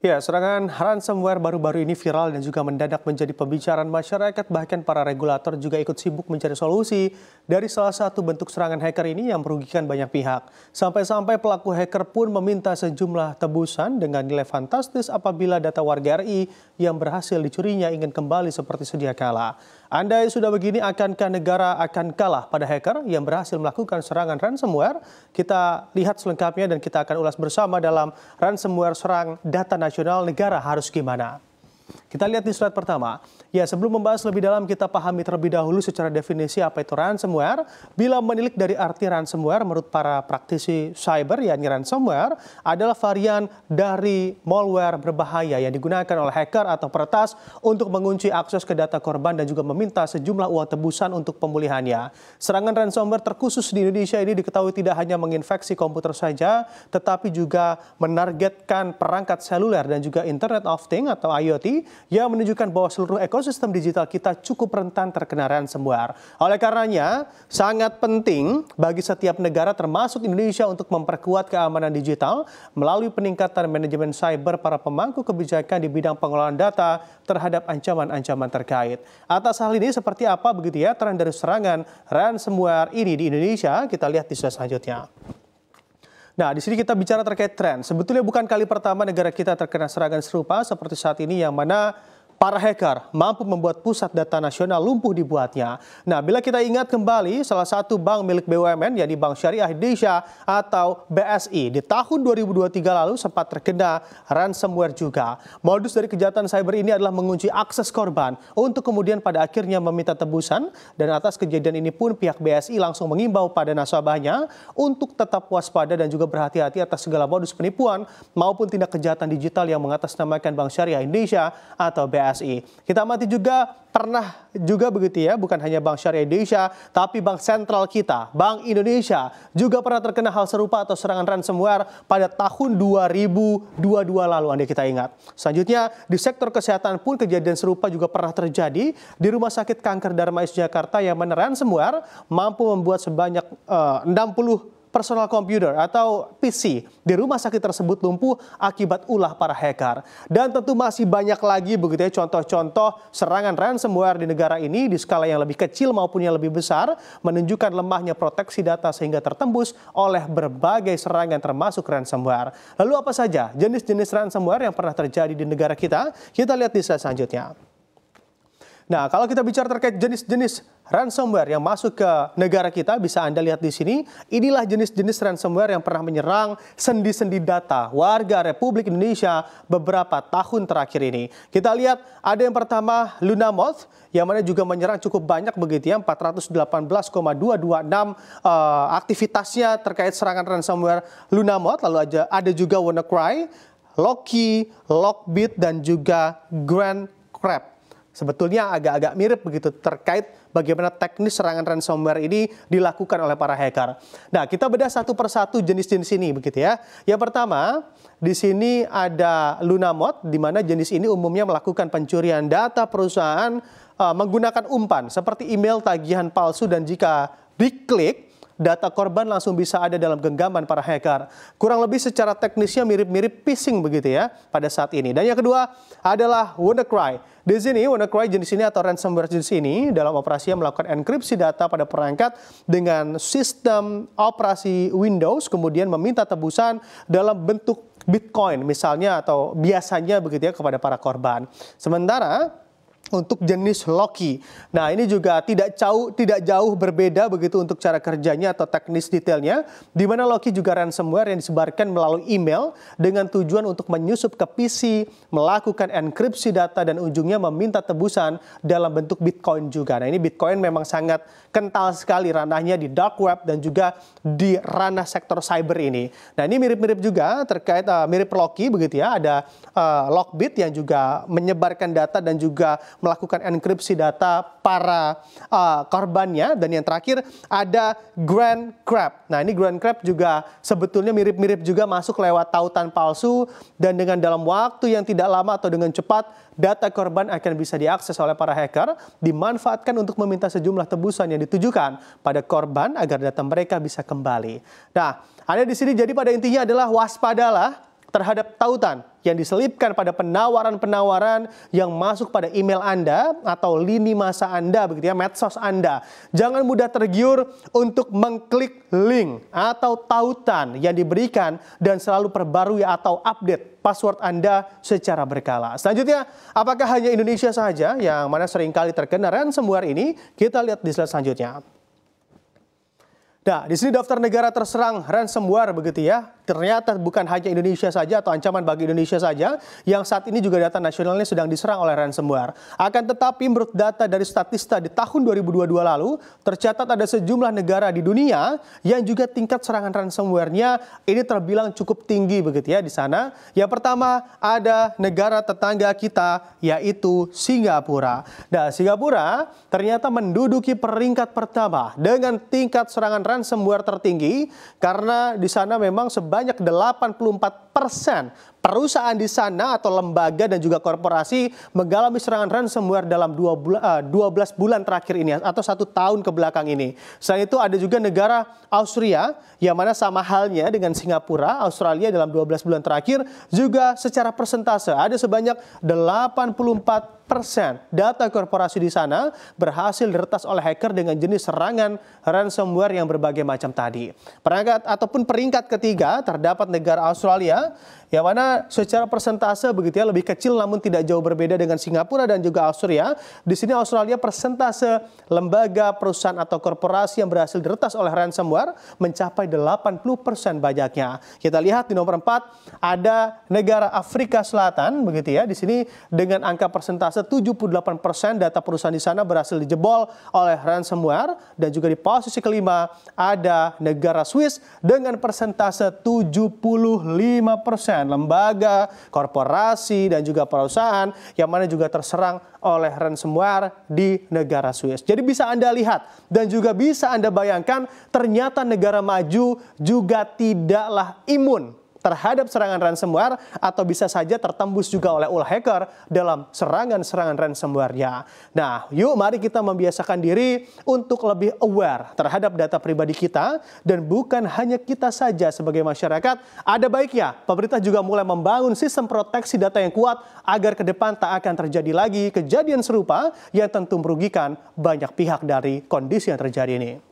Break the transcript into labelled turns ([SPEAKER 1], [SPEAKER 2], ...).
[SPEAKER 1] Ya, serangan ransomware baru-baru ini viral dan juga mendadak menjadi pembicaraan masyarakat. Bahkan para regulator juga ikut sibuk mencari solusi dari salah satu bentuk serangan hacker ini yang merugikan banyak pihak. Sampai-sampai pelaku hacker pun meminta sejumlah tebusan dengan nilai fantastis apabila data warga RI yang berhasil dicurinya ingin kembali seperti sedia kala. Andai sudah begini, akankah negara akan kalah pada hacker yang berhasil melakukan serangan ransomware? Kita lihat selengkapnya dan kita akan ulas bersama dalam ransomware serang data nasional negara harus gimana. Kita lihat di slide pertama. Ya, sebelum membahas lebih dalam, kita pahami terlebih dahulu secara definisi apa itu ransomware. Bila menilik dari arti ransomware, menurut para praktisi cyber, yakni ransomware adalah varian dari malware berbahaya yang digunakan oleh hacker atau peretas untuk mengunci akses ke data korban dan juga meminta sejumlah uang tebusan untuk pemulihannya. Serangan ransomware terkhusus di Indonesia ini diketahui tidak hanya menginfeksi komputer saja, tetapi juga menargetkan perangkat seluler dan juga Internet of Things atau IoT yang menunjukkan bahwa seluruh ekosistem digital kita cukup rentan terkena ransomware. Oleh karenanya, sangat penting bagi setiap negara termasuk Indonesia untuk memperkuat keamanan digital melalui peningkatan manajemen cyber para pemangku kebijakan di bidang pengelolaan data terhadap ancaman-ancaman terkait. Atas hal ini seperti apa begitu ya tren dari serangan ransomware ini di Indonesia? Kita lihat di slide selanjutnya. Nah, di sini kita bicara terkait tren. Sebetulnya bukan kali pertama negara kita terkena serangan serupa seperti saat ini yang mana para hacker mampu membuat pusat data nasional lumpuh dibuatnya. Nah, bila kita ingat kembali salah satu bank milik BUMN, yakni Bank Syariah Indonesia atau BSI, di tahun 2023 lalu sempat terkena ransomware juga. Modus dari kejahatan cyber ini adalah mengunci akses korban untuk kemudian pada akhirnya meminta tebusan. Dan atas kejadian ini pun pihak BSI langsung mengimbau pada nasabahnya untuk tetap waspada dan juga berhati-hati atas segala modus penipuan maupun tindak kejahatan digital yang mengatasnamakan Bank Syariah Indonesia atau BSI. Kita amati juga pernah juga begitu ya, bukan hanya Bank Syariah Indonesia, tapi Bank Sentral kita, Bank Indonesia juga pernah terkena hal serupa atau serangan ransomware pada tahun 2022 lalu, Anda kita ingat. Selanjutnya, di sektor kesehatan pun kejadian serupa juga pernah terjadi di Rumah Sakit Kanker Darmais Jakarta yang mana ransomware mampu membuat sebanyak 60 personal komputer atau PC di rumah sakit tersebut lumpuh akibat ulah para hacker. Dan tentu masih banyak lagi begitu ya contoh-contoh serangan ransomware di negara ini di skala yang lebih kecil maupun yang lebih besar menunjukkan lemahnya proteksi data sehingga tertembus oleh berbagai serangan termasuk ransomware. Lalu apa saja jenis-jenis ransomware yang pernah terjadi di negara kita? Kita lihat di slide selanjutnya. Nah, kalau kita bicara terkait jenis-jenis ransomware yang masuk ke negara kita, bisa Anda lihat di sini. Inilah jenis-jenis ransomware yang pernah menyerang sendi-sendi data warga Republik Indonesia beberapa tahun terakhir ini. Kita lihat ada yang pertama Lunamoth, yang mana juga menyerang cukup banyak begitu ya, 418,226 aktivitasnya terkait serangan ransomware Lunamoth. Lalu ada juga WannaCry, Loki, Lockbit, dan juga GrandCrab. Sebetulnya agak-agak mirip begitu terkait bagaimana teknis serangan ransomware ini dilakukan oleh para hacker. Nah, kita bedah satu persatu jenis-jenis ini begitu ya. Yang pertama, di sini ada Lunamoth, di mana jenis ini umumnya melakukan pencurian data perusahaan menggunakan umpan seperti email, tagihan palsu, dan jika diklik, data korban langsung bisa ada dalam genggaman para hacker. Kurang lebih secara teknisnya mirip-mirip phishing begitu ya pada saat ini. Dan yang kedua adalah WannaCry. Di sini WannaCry jenis ini atau ransomware jenis ini dalam operasinya melakukan enkripsi data pada perangkat dengan sistem operasi Windows, kemudian meminta tebusan dalam bentuk Bitcoin misalnya atau biasanya begitu ya kepada para korban. Sementara untuk jenis Loki, nah ini juga tidak jauh berbeda begitu untuk cara kerjanya atau teknis detailnya, di mana Loki juga ransomware yang disebarkan melalui email dengan tujuan untuk menyusup ke PC, melakukan enkripsi data dan ujungnya meminta tebusan dalam bentuk Bitcoin juga. Nah, ini Bitcoin memang sangat kental sekali ranahnya di dark web dan juga di ranah sektor cyber ini. Nah, ini mirip-mirip juga terkait mirip Loki begitu ya, ada Lockbit yang juga menyebarkan data dan juga melakukan enkripsi data para korbannya. Dan yang terakhir ada GrandCrab. Nah, ini GrandCrab juga sebetulnya mirip-mirip juga masuk lewat tautan palsu dan dengan dalam waktu yang tidak lama atau dengan cepat data korban akan bisa diakses oleh para hacker, dimanfaatkan untuk meminta sejumlah tebusan yang ditujukan pada korban agar data mereka bisa kembali. Nah, ada di sini jadi pada intinya adalah waspadalah terhadap tautan yang diselipkan pada penawaran-penawaran yang masuk pada email Anda atau lini masa Anda, begitu ya, medsos Anda. Jangan mudah tergiur untuk mengklik link atau tautan yang diberikan dan selalu perbarui atau update password Anda secara berkala. Selanjutnya, apakah hanya Indonesia saja yang mana seringkali terkena ransomware ini? Kita lihat di slide selanjutnya. Nah, di sini daftar negara terserang ransomware begitu ya. Ternyata bukan hanya Indonesia saja atau ancaman bagi Indonesia saja yang saat ini juga data nasionalnya sedang diserang oleh ransomware. Akan tetapi menurut data dari Statista di tahun 2022 lalu, tercatat ada sejumlah negara di dunia yang juga tingkat serangan ransomware-nya ini terbilang cukup tinggi begitu ya di sana. Yang pertama ada negara tetangga kita yaitu Singapura. Nah, Singapura ternyata menduduki peringkat pertama dengan tingkat serangan ransomware tertinggi karena di sana memang sebanyak 84% perusahaan di sana atau lembaga dan juga korporasi mengalami serangan ransomware dalam 12 bulan terakhir ini atau 1 tahun ke belakang ini. Selain itu ada juga negara Austria yang mana sama halnya dengan Singapura. Australia dalam 12 bulan terakhir juga secara persentase ada sebanyak 84% data korporasi di sana berhasil diretas oleh hacker dengan jenis serangan ransomware yang berbagai macam tadi. Perangkat ataupun peringkat ketiga terdapat negara Australia yang mana secara persentase begitu ya lebih kecil namun tidak jauh berbeda dengan Singapura dan juga Austria. Di sini Australia persentase lembaga, perusahaan atau korporasi yang berhasil diretas oleh ransomware mencapai 80% banyaknya. Kita lihat di nomor 4 ada negara Afrika Selatan begitu ya. Di sini dengan angka persentase 78% data perusahaan di sana berhasil dijebol oleh ransomware dan juga di posisi kelima ada negara Swiss dengan persentase 75%. Lembaga, korporasi, dan juga perusahaan yang mana juga terserang oleh ransomware di negara Swiss. Jadi bisa Anda lihat dan juga bisa Anda bayangkan ternyata negara maju juga tidaklah imun terhadap serangan ransomware atau bisa saja tertembus juga oleh ulah hacker dalam serangan-serangan ransomware-nya. Nah, yuk mari kita membiasakan diri untuk lebih aware terhadap data pribadi kita dan bukan hanya kita saja sebagai masyarakat. Ada baiknya pemerintah juga mulai membangun sistem proteksi data yang kuat agar ke depan tak akan terjadi lagi kejadian serupa yang tentu merugikan banyak pihak dari kondisi yang terjadi ini.